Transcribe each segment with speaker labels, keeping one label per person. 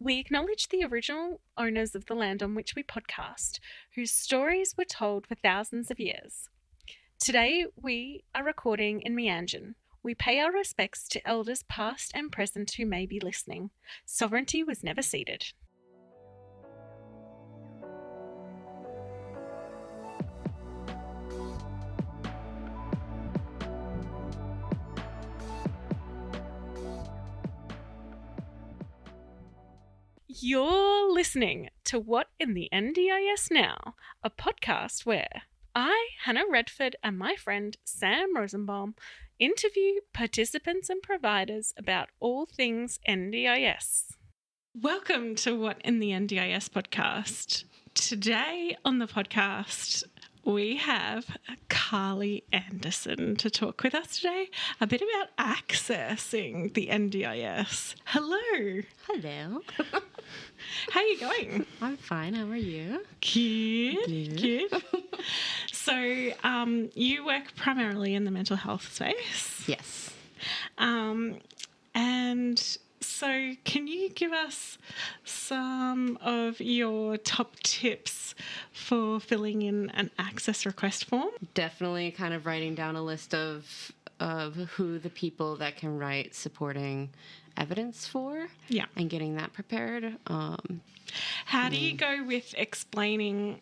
Speaker 1: We acknowledge the original owners of the land on which we podcast, whose stories were told for thousands of years. Today, we are recording in Meanjin. We pay our respects to elders past and present who may be listening. Sovereignty was never ceded. You're listening to What in the NDIS Now, a podcast where I, Hannah Redford, and my friend Sam Rosenbaum interview participants and providers about all things NDIS. Welcome to What in the NDIS podcast. Today on the podcast, we have Carly Anderson to talk with us today a bit about accessing the NDIS. Hello.
Speaker 2: Hello.
Speaker 1: How are you going?
Speaker 2: I'm fine. How are you?
Speaker 1: Good. So, you work primarily in the mental health space.
Speaker 2: Yes.
Speaker 1: And so can you give us some of your top tips for filling in an access request form?
Speaker 2: Definitely kind of writing down a list of who the people that can write supporting evidence for.
Speaker 1: Yeah.
Speaker 2: And getting that prepared.
Speaker 1: How do you go with explaining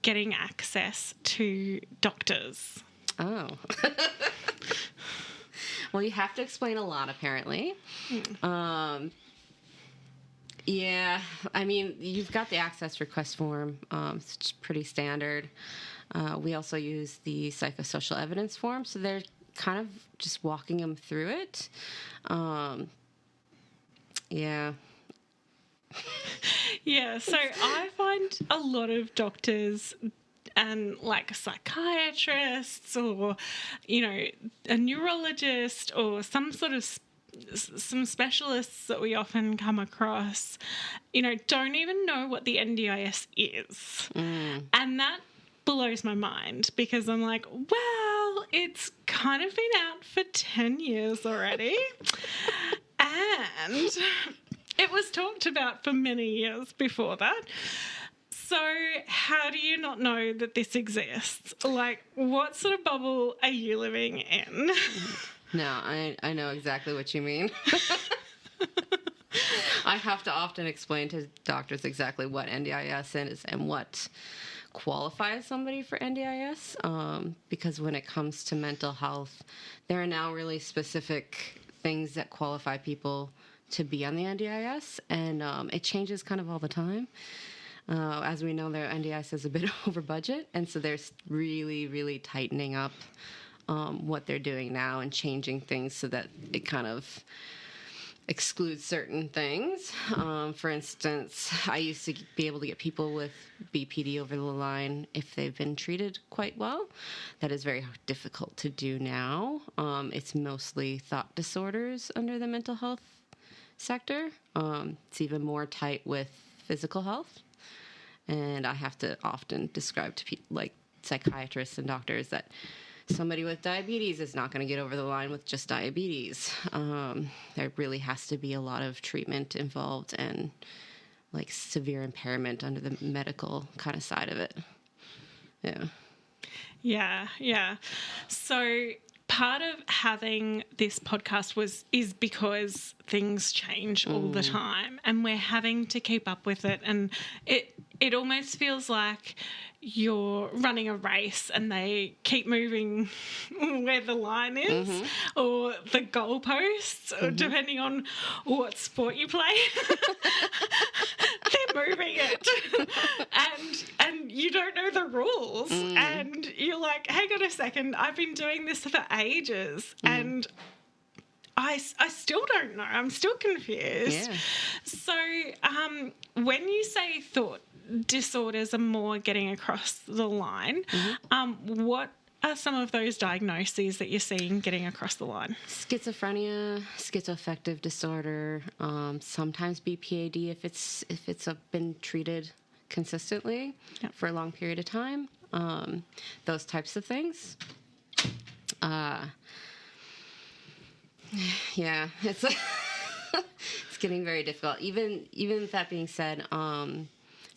Speaker 1: getting access to doctors?
Speaker 2: Oh. Well, you have to explain a lot, apparently. Yeah, I mean, you've got the access request form. It's pretty standard. We also use the psychosocial evidence form, so they're kind of just walking them through it. Yeah.
Speaker 1: Yeah, so I find a lot of doctors and like psychiatrists or, a neurologist or some sort of some specialists that we often come across, don't even know what the NDIS is. And that blows my mind because I'm like, well, it's kind of been out for 10 years already. And it was talked about for many years before that. So how do you not know that this exists? Like, what sort of bubble are you living in?
Speaker 2: No, I know exactly what you mean. I have to often explain to doctors exactly what NDIS is and what qualifies somebody for NDIS, because when it comes to mental health, there are now really specific things that qualify people to be on the NDIS, and it changes kind of all the time. As we know, their NDIS is a bit over budget, and so they're really, really tightening up what they're doing now and changing things so that it kind of excludes certain things. For instance, I used to be able to get people with BPD over the line if they've been treated quite well. That is very difficult to do now. It's mostly thought disorders under the mental health sector. It's even more tight with physical health. And I have to often describe to people, like psychiatrists and doctors, that somebody with diabetes is not going to get over the line with just diabetes. There really has to be a lot of treatment involved and like severe impairment under the medical kind of side of it.
Speaker 1: Yeah. So part of having this podcast is because things change all the time and we're having to keep up with it, and it almost feels like you're running a race and they keep moving where the line is or the goalposts, or depending on what sport you play. They're moving it. And you don't know the rules. And you're like, hang on a second, I've been doing this for ages and I still don't know. I'm still confused.
Speaker 2: Yeah.
Speaker 1: So when you say thought disorders are more getting across the line, what are some of those diagnoses that you're seeing getting across the line?
Speaker 2: Schizophrenia, schizoaffective disorder, sometimes BPAD if it's been treated consistently for a long period of time. Those types of things. Yeah, it's It's getting very difficult. Even with that being said,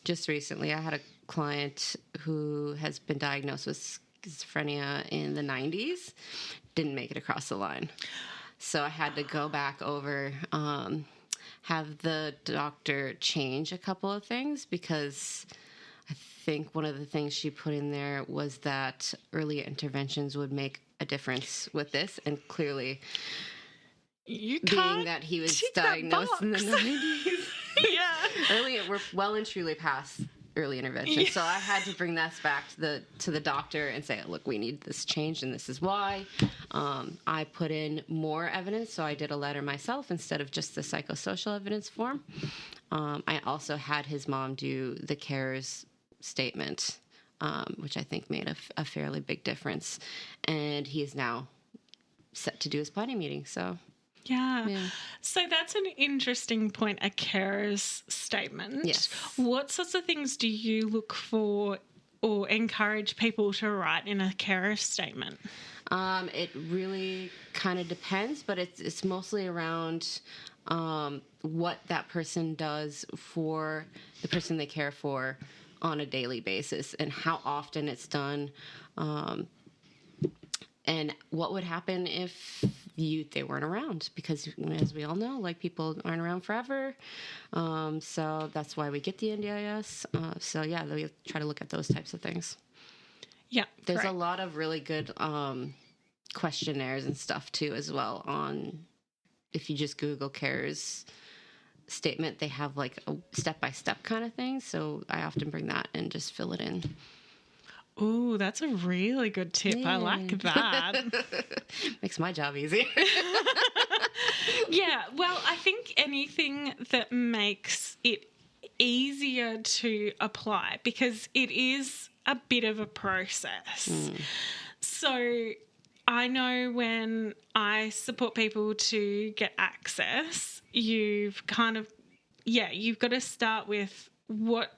Speaker 2: just recently I had a client who has been diagnosed with schizophrenia in the 90s, didn't make it across the line. So I had to go back over, have the doctor change a couple of things, because I think one of the things she put in there was that early interventions would make a difference with this, and clearly, being that he was diagnosed in the 90s, we're well and truly past early intervention. So I had to bring that back to the doctor and say, look, we need this changed, and this is why. I put in more evidence, so I did a letter myself instead of just the psychosocial evidence form. I also had his mom do the CARES statement, which I think made a fairly big difference. And he is now set to do his planning meeting, so...
Speaker 1: Yeah. So that's an interesting point, a carer's statement.
Speaker 2: Yes.
Speaker 1: What sorts of things do you look for or encourage people to write in a carer's statement?
Speaker 2: It really kind of depends, but it's mostly around what that person does for the person they care for on a daily basis, and how often it's done, and what would happen if they weren't around, because as we all know, like, people aren't around forever. So that's why we get the NDIS. So yeah, we try to look at those types of things.
Speaker 1: Yeah.
Speaker 2: There's a lot of really good questionnaires and stuff too as well on, if you just Google CARES statement, they have like a step-by-step kind of thing. So I often bring that and just fill it in.
Speaker 1: Ooh, that's a really good tip. I like that.
Speaker 2: Makes my job easier.
Speaker 1: Yeah, well, I think anything that makes it easier to apply, because it is a bit of a process. So I know when I support people to get access, you've got to start with, what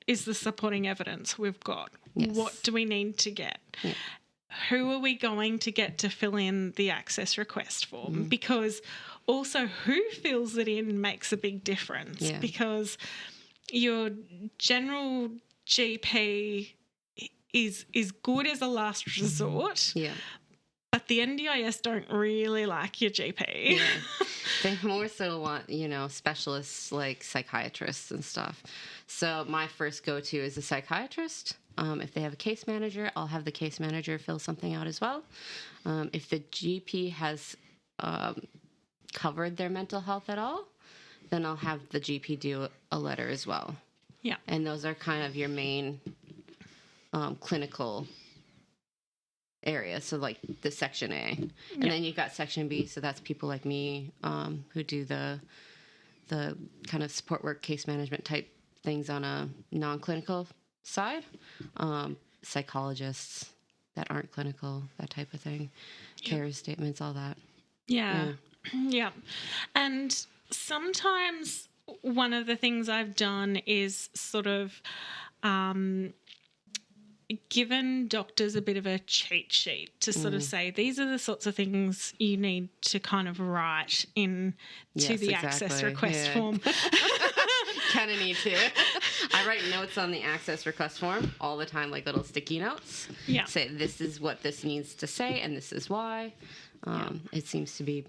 Speaker 1: is the supporting evidence we've got? Yes. What do we need to get? Yeah. Who are we going to get to fill in the access request form? Because also who fills it in makes a big difference. Yeah. Because your general GP is good as a last resort. Yeah. But the NDIS don't really like your GP. Yeah.
Speaker 2: They more so want, specialists like psychiatrists and stuff. So my first go-to is a psychiatrist. If they have a case manager, I'll have the case manager fill something out as well. If the GP has covered their mental health at all, then I'll have the GP do a letter as well. Yeah. And those are kind of your main clinical area, so like the section A. And then you've got section B, so that's people like me who do the kind of support work, case management type things on a non-clinical side. Psychologists that aren't clinical, that type of thing. CARES statements, all that.
Speaker 1: Yeah. And sometimes one of the things I've done is sort of given doctors a bit of a cheat sheet to sort of say, these are the sorts of things you need to kind of write in to the access request form.
Speaker 2: Kind of need to. I write notes on the access request form all the time, like little sticky notes. Yeah. Say, this is what this needs to say, and this is why. It seems to be,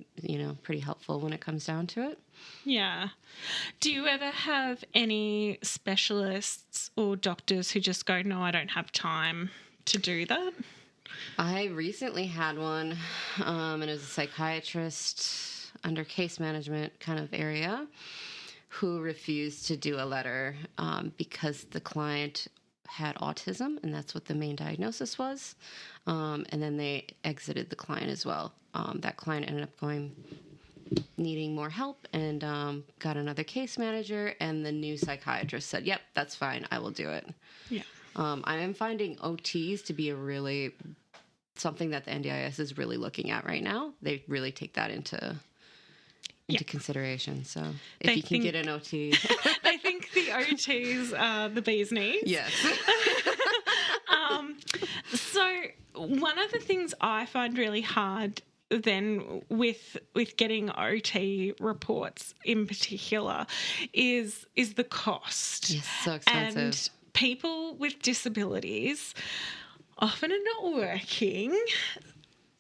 Speaker 2: pretty helpful when it comes down to it.
Speaker 1: Yeah. Do you ever have any specialists or doctors who just go, no, I don't have time to do that?
Speaker 2: I recently had one, and it was a psychiatrist under case management kind of area who refused to do a letter because the client had autism, and that's what the main diagnosis was. And then they exited the client as well. That client ended up needing more help, and got another case manager, and the new psychiatrist said, yep, that's fine, I will do it. Yeah. I am finding OTs to be something that the NDIS is really looking at right now. They really take that into consideration. So if you can get an OT.
Speaker 1: They think the OTs are the bee's knees.
Speaker 2: Yes.
Speaker 1: So one of the things I find really hard then with getting OT reports in particular is the cost.
Speaker 2: Yes, so expensive.
Speaker 1: And people with disabilities often are not working,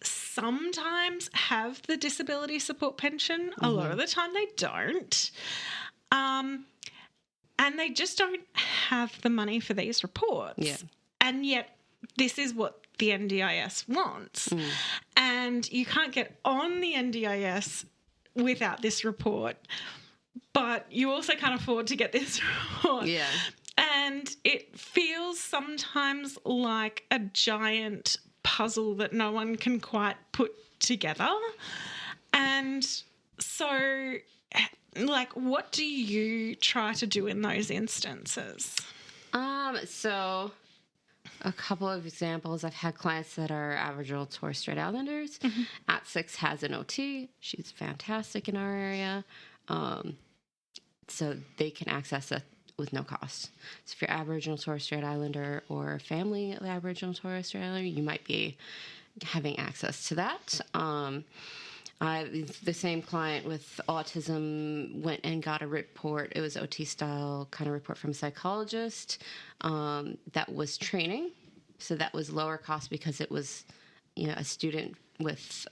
Speaker 1: sometimes have the disability support pension. A lot of the time they don't. And they just don't have the money for these reports.
Speaker 2: Yeah.
Speaker 1: And yet this is what the NDIS wants. And you can't get on the NDIS without this report, but you also can't afford to get this report.
Speaker 2: Yeah.
Speaker 1: And it feels sometimes like a giant puzzle that no one can quite put together. And so, like, what do you try to do in those instances?
Speaker 2: So a couple of examples. I've had clients that are Aboriginal Torres Strait Islanders. At6 has an OT. She's fantastic in our area. So they can access it with no cost. So if you're Aboriginal Torres Strait Islander or family of Aboriginal Torres Strait Islander, you might be having access to that. The same client with autism went and got a report. It was OT style kind of report from a psychologist that was training. So that was lower cost because it was, a student with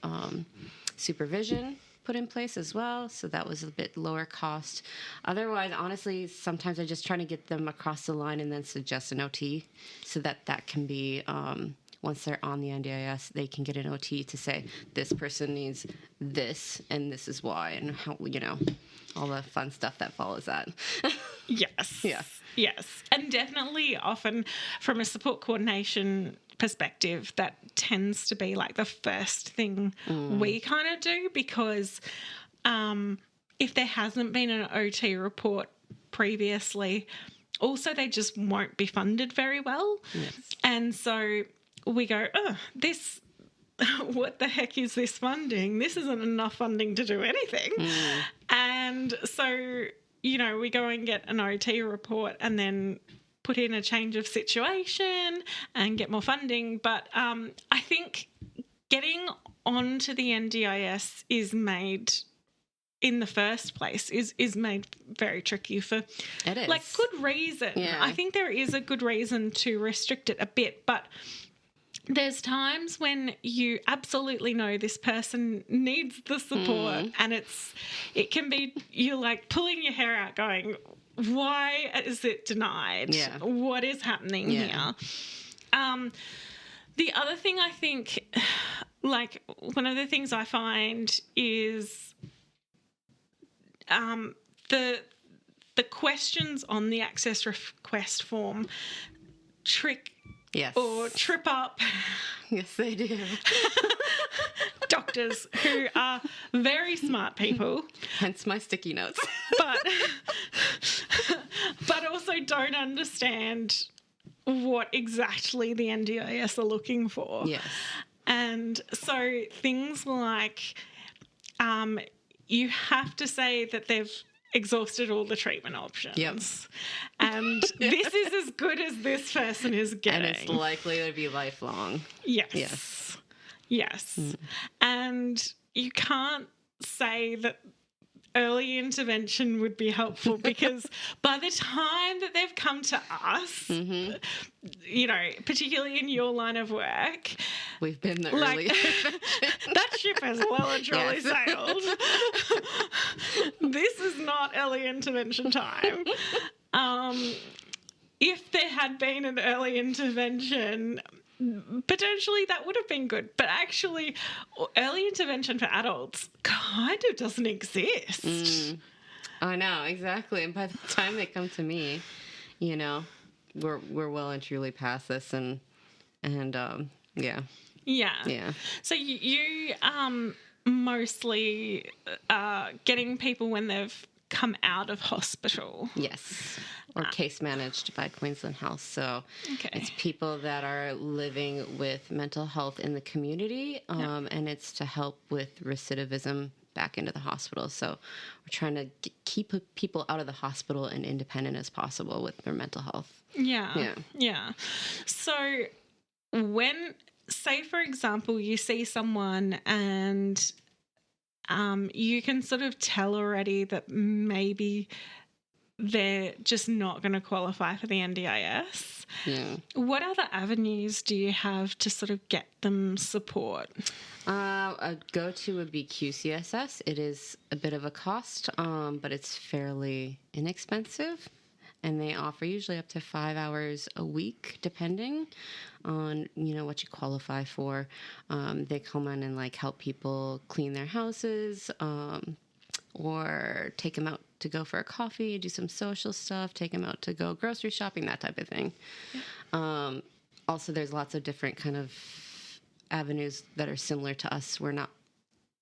Speaker 2: supervision put in place as well. So that was a bit lower cost. Otherwise, honestly, sometimes I just try to get them across the line and then suggest an OT so that can be, once they're on the NDIS, they can get an OT to say, this person needs this and this is why, and how, all the fun stuff that follows that.
Speaker 1: Yes.
Speaker 2: Yeah.
Speaker 1: Yes. And definitely often from a support coordination perspective, that tends to be like the first thing we kind of do, because if there hasn't been an OT report previously, also they just won't be funded very well.
Speaker 2: Yes.
Speaker 1: And so we go, what the heck is this funding? This isn't enough funding to do anything. And so, we go and get an OT report and then put in a change of situation and get more funding. But I think getting onto the NDIS is made in the first place is made very tricky for
Speaker 2: it is.
Speaker 1: like good reason.
Speaker 2: Yeah.
Speaker 1: I think there is a good reason to restrict it a bit, but there's times when you absolutely know this person needs the support and it can be, you're like pulling your hair out going, why is it denied?
Speaker 2: Yeah.
Speaker 1: What is happening here? The other thing I think, like one of the things I find is the questions on the access request form trick
Speaker 2: Yes.
Speaker 1: or trip up
Speaker 2: Yes, they do.
Speaker 1: doctors who are very smart people,
Speaker 2: Hence my sticky notes.
Speaker 1: but also don't understand what exactly the NDIS are looking for.
Speaker 2: Yes.
Speaker 1: And so things like you have to say that they've exhausted all the treatment options.
Speaker 2: Yep.
Speaker 1: And this is as good as this person is getting.
Speaker 2: And it's likely to be lifelong.
Speaker 1: Yes. And you can't say that early intervention would be helpful because by the time that they've come to us, particularly in your line of work,
Speaker 2: we've been the early intervention.
Speaker 1: That ship has well and truly sailed. This is not early intervention time. If there had been an early intervention, potentially that would have been good. But actually, early intervention for adults kind of doesn't exist.
Speaker 2: I know, exactly. And by the time they come to me, we're well and truly past this, and yeah.
Speaker 1: So you mostly getting people when they've come out of hospital.
Speaker 2: Yes. Or case managed by Queensland Health. So it's people that are living with mental health in the community, and it's to help with recidivism back into the hospital. So we're trying to keep people out of the hospital and independent as possible with their mental health.
Speaker 1: Yeah. So when say, for example, you see someone and you can sort of tell already that maybe they're just not going to qualify for the NDIS.
Speaker 2: Yeah.
Speaker 1: What other avenues do you have to sort of get them support?
Speaker 2: A go-to would be QCSS. It is a bit of a cost, but it's fairly inexpensive. And they offer usually up to 5 hours a week, depending on, what you qualify for. They come in and like help people clean their houses, or take them out to go for a coffee, do some social stuff, take them out to go grocery shopping, that type of thing. Yeah. Also, there's lots of different kind of avenues that are similar to us. We're not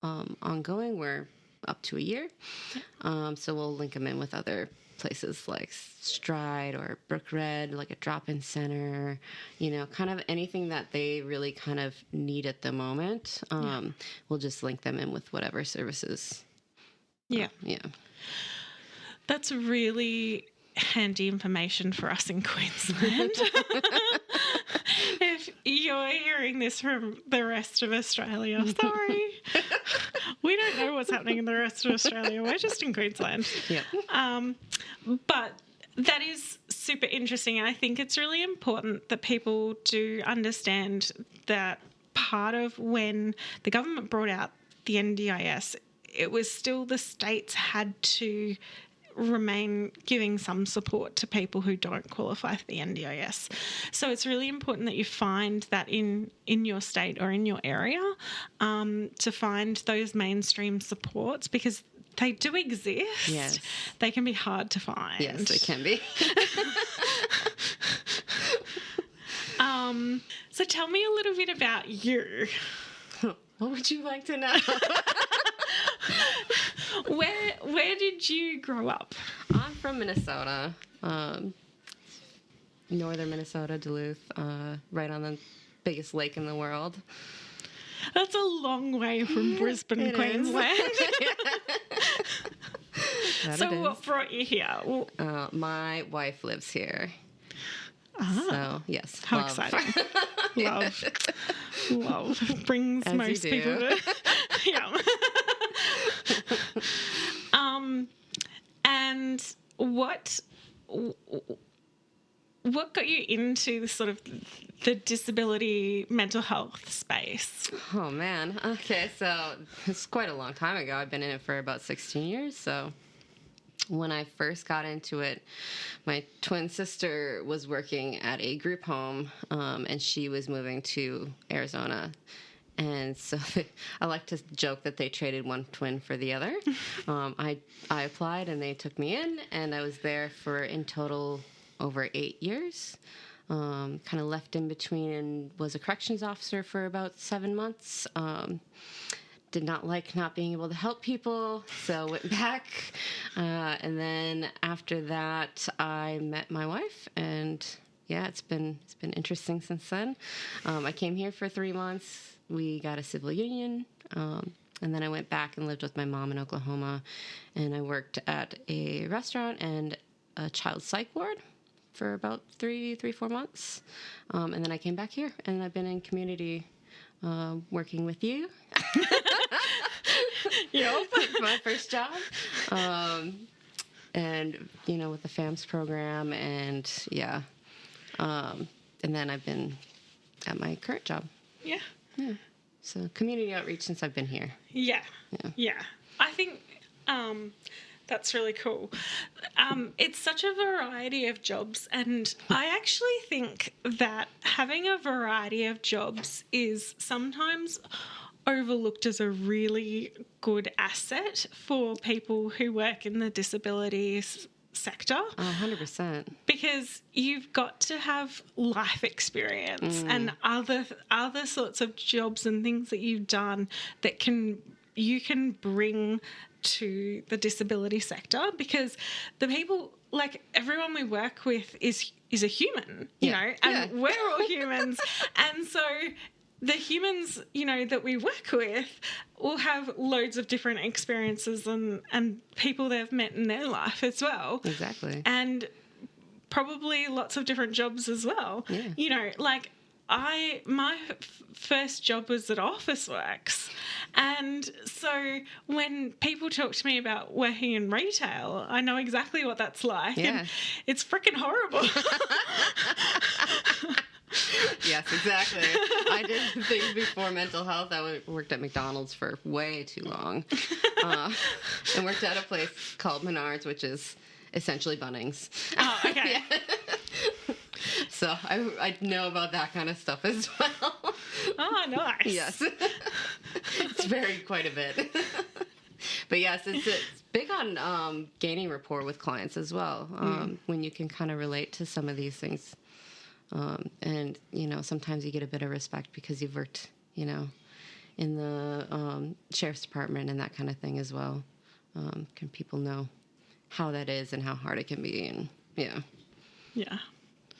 Speaker 2: ongoing. We're up to a year. So we'll link them in with other places like Stride or Brook Red, like a drop-in center, kind of anything that they really kind of need at the moment. We'll just link them in with whatever services. Yeah.
Speaker 1: That's really handy information for us in Queensland. If you're hearing this from the rest of Australia, sorry. We don't know what's happening in the rest of Australia. We're just in Queensland.
Speaker 2: Yep.
Speaker 1: But that is super interesting. And I think it's really important that people do understand that part of when the government brought out the NDIS, it was still the states had to remain giving some support to people who don't qualify for the NDIS. So it's really important that you find that in your state or in your area, to find those mainstream supports, because they do exist.
Speaker 2: Yes.
Speaker 1: They can be hard to find.
Speaker 2: Yes, they can be.
Speaker 1: So tell me a little bit about you.
Speaker 2: What would you like to know?
Speaker 1: Where did you grow up?
Speaker 2: I'm from Minnesota, northern Minnesota, Duluth, right on the biggest lake in the world.
Speaker 1: That's a long way from Brisbane, Queensland. So what brought you here?
Speaker 2: My wife lives here. So, yes.
Speaker 1: How exciting. Love. Brings
Speaker 2: As
Speaker 1: most people to... Yeah. And what got you into sort of the disability mental health space?
Speaker 2: Oh, man. Okay, so it's quite a long time ago. I've been in it for about 16 years, so... When I first got into it, my twin sister was working at a group home, and she was moving to Arizona. And so I like to joke that they traded one twin for the other. I applied, and they took me in, and I was there for, in total, over 8 years. Kind of left in between and was a corrections officer for about 7 months. Did not like not being able to help people, so went back. And then after that, I met my wife, and yeah, it's been interesting since then. I came here for 3 months. We got a civil union, and then I went back and lived with my mom in Oklahoma, and I worked at a restaurant and a child psych ward for about 4 months. And then I came back here, and I've been in community working with you.
Speaker 1: Yep.
Speaker 2: My first job. And, with the FAMS program, and yeah. And then I've been at my current job.
Speaker 1: Yeah.
Speaker 2: So community outreach since I've been here.
Speaker 1: Yeah. I think that's really cool. It's such a variety of jobs, and I actually think that having a variety of jobs is sometimes overlooked as a really good asset for people who work in the disabilities sector.
Speaker 2: 100%.
Speaker 1: Because you've got to have life experience and other sorts of jobs and things that you've done that you can bring to the disability sector, because the people, like everyone we work with is a human, and we're all humans. And so the humans, that we work with will have loads of different experiences and people they've met in their life as well.
Speaker 2: Exactly.
Speaker 1: And probably lots of different jobs as well.
Speaker 2: Yeah.
Speaker 1: my first job was at Officeworks, and so when people talk to me about working in retail, I know exactly what that's like.
Speaker 2: Yeah.
Speaker 1: And it's freaking horrible.
Speaker 2: Yes, exactly. I did things before mental health. I worked at McDonald's for way too long. And worked at a place called Menards, which is essentially Bunnings.
Speaker 1: Oh, okay.
Speaker 2: Yeah. So I know about that kind of stuff as well.
Speaker 1: Oh, nice.
Speaker 2: Yes. It's varied quite a bit. But yes, it's big on gaining rapport with clients as well, when you can kind of relate to some of these things. And, sometimes you get a bit of respect because you've worked, in the sheriff's department and that kind of thing as well. Can people know how that is and how hard it can be? And,
Speaker 1: Yeah.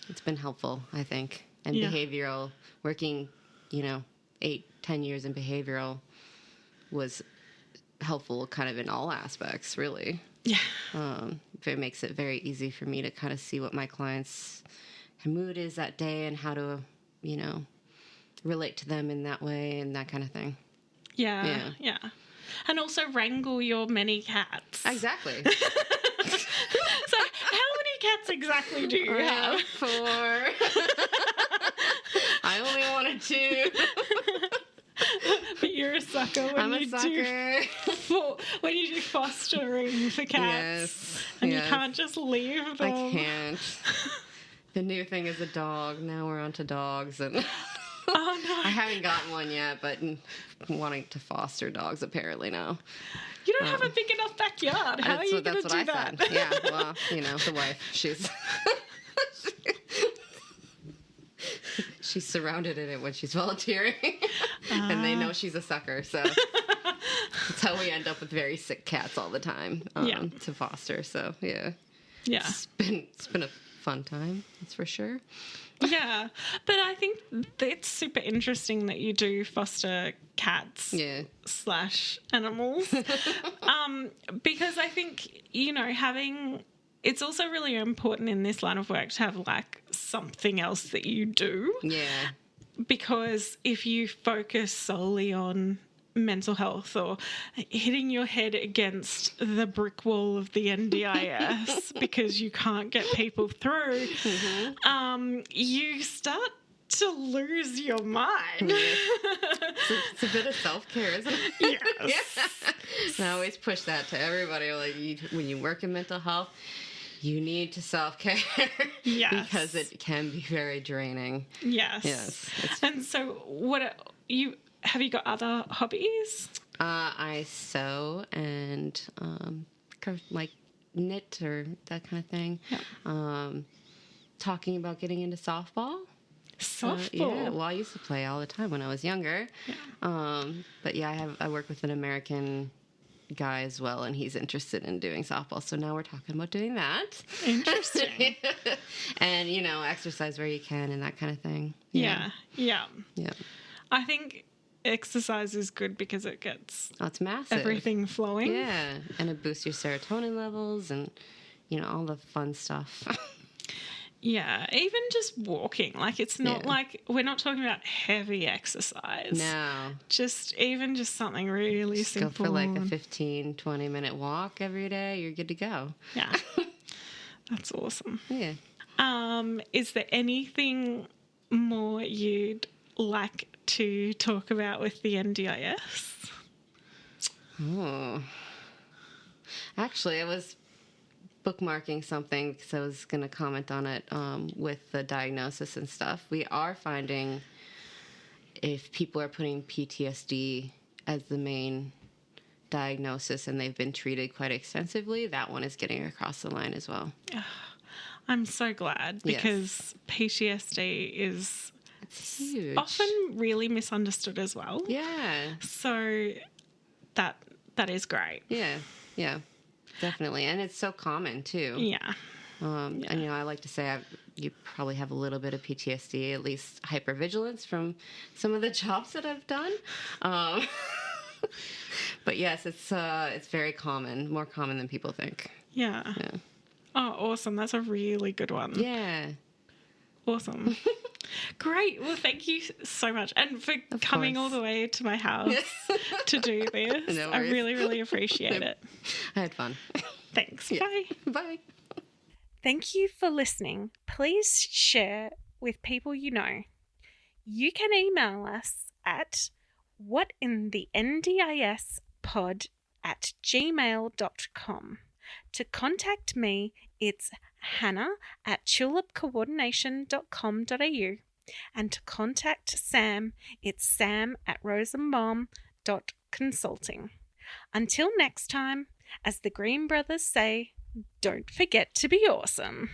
Speaker 2: it's been helpful, I think. And
Speaker 1: Yeah.
Speaker 2: behavioral, working, 8-10 years in behavioral was helpful kind of in all aspects, really.
Speaker 1: Yeah.
Speaker 2: It makes it very easy for me to kind of see what my clients' mood is that day and how to, relate to them in that way and that kind of thing.
Speaker 1: Yeah. And also wrangle your many cats.
Speaker 2: Exactly.
Speaker 1: So how many cats exactly do you
Speaker 2: I
Speaker 1: have?
Speaker 2: have 4. I only wanted 2.
Speaker 1: But you're a sucker when
Speaker 2: I'm a
Speaker 1: you
Speaker 2: sucker.
Speaker 1: when you do fostering for cats.
Speaker 2: Yes.
Speaker 1: And
Speaker 2: yes.
Speaker 1: you can't just leave them.
Speaker 2: I can't. The new thing is a dog. Now we're on to dogs. And
Speaker 1: Oh, no.
Speaker 2: I haven't gotten one yet, but wanting to foster dogs apparently now.
Speaker 1: You don't have a big enough backyard. How are you going to do that?
Speaker 2: Said. Yeah, well, the wife, she's surrounded in it when she's volunteering. And they know she's a sucker, so that's how we end up with very sick cats all the time to foster. So, yeah.
Speaker 1: Yeah.
Speaker 2: It's been a fun time, that's for sure.
Speaker 1: Yeah. But I think it's super interesting that you do foster cats / animals. Because I think, it's also really important in this line of work to have like something else that you do.
Speaker 2: Yeah.
Speaker 1: Because if you focus solely on mental health or hitting your head against the brick wall of the NDIS because you can't get people through, you start to lose your mind.
Speaker 2: It's a bit of self-care, isn't it?
Speaker 1: Yes.
Speaker 2: And I always push that to everybody. Like, when you work in mental health, you need to self-care.
Speaker 1: Yes.
Speaker 2: Because it can be very draining.
Speaker 1: Yes.
Speaker 2: Yes.
Speaker 1: And so have you got other hobbies?
Speaker 2: I sew and like knit or that kind of thing. Yeah. Talking about getting into softball.
Speaker 1: Softball?
Speaker 2: Well, I used to play all the time when I was younger. Yeah. But yeah, I work with an American guy as well, and he's interested in doing softball. So now we're talking about doing that.
Speaker 1: Interesting.
Speaker 2: And, exercise where you can and that kind of thing.
Speaker 1: Yeah.
Speaker 2: Yeah.
Speaker 1: I think exercise is good because it gets
Speaker 2: it's massive.
Speaker 1: Everything flowing.
Speaker 2: Yeah, and it boosts your serotonin levels and, all the fun stuff.
Speaker 1: Yeah, even just walking. Like, it's not like, we're not talking about heavy exercise.
Speaker 2: No.
Speaker 1: Just something really simple.
Speaker 2: Go for like a 15, 20-minute walk every day. You're good to go.
Speaker 1: Yeah. That's awesome.
Speaker 2: Yeah.
Speaker 1: Is there anything more you'd like to talk about with the NDIS?
Speaker 2: Oh. Actually, I was bookmarking something because I was going to comment on it with the diagnosis and stuff. We are finding if people are putting PTSD as the main diagnosis and they've been treated quite extensively, that one is getting across the line as well.
Speaker 1: I'm so glad because PTSD is
Speaker 2: huge.
Speaker 1: Often really misunderstood as well.
Speaker 2: Yeah.
Speaker 1: So that is great.
Speaker 2: Yeah, definitely. And it's so common too.
Speaker 1: Yeah.
Speaker 2: And I like to say you probably have a little bit of PTSD, at least hypervigilance from some of the jobs that I've done. But yes, it's very common, more common than people think.
Speaker 1: Yeah. Oh, awesome. That's a really good one.
Speaker 2: Yeah.
Speaker 1: Awesome. Great. Well, thank you so much. And for coming all the way to my house to do this.
Speaker 2: No
Speaker 1: I
Speaker 2: worries.
Speaker 1: really, really appreciate it.
Speaker 2: I had fun.
Speaker 1: Thanks.
Speaker 2: Yeah.
Speaker 1: Bye.
Speaker 2: Bye.
Speaker 1: Thank you for listening. Please share with people you know. You can email us at whatinthendispod@gmail.com. To contact me, it's hannah@tulipcoordination.com.au. And to contact Sam, it's sam@rosenbaum.consulting. Until next time, as the Green Brothers say, don't forget to be awesome.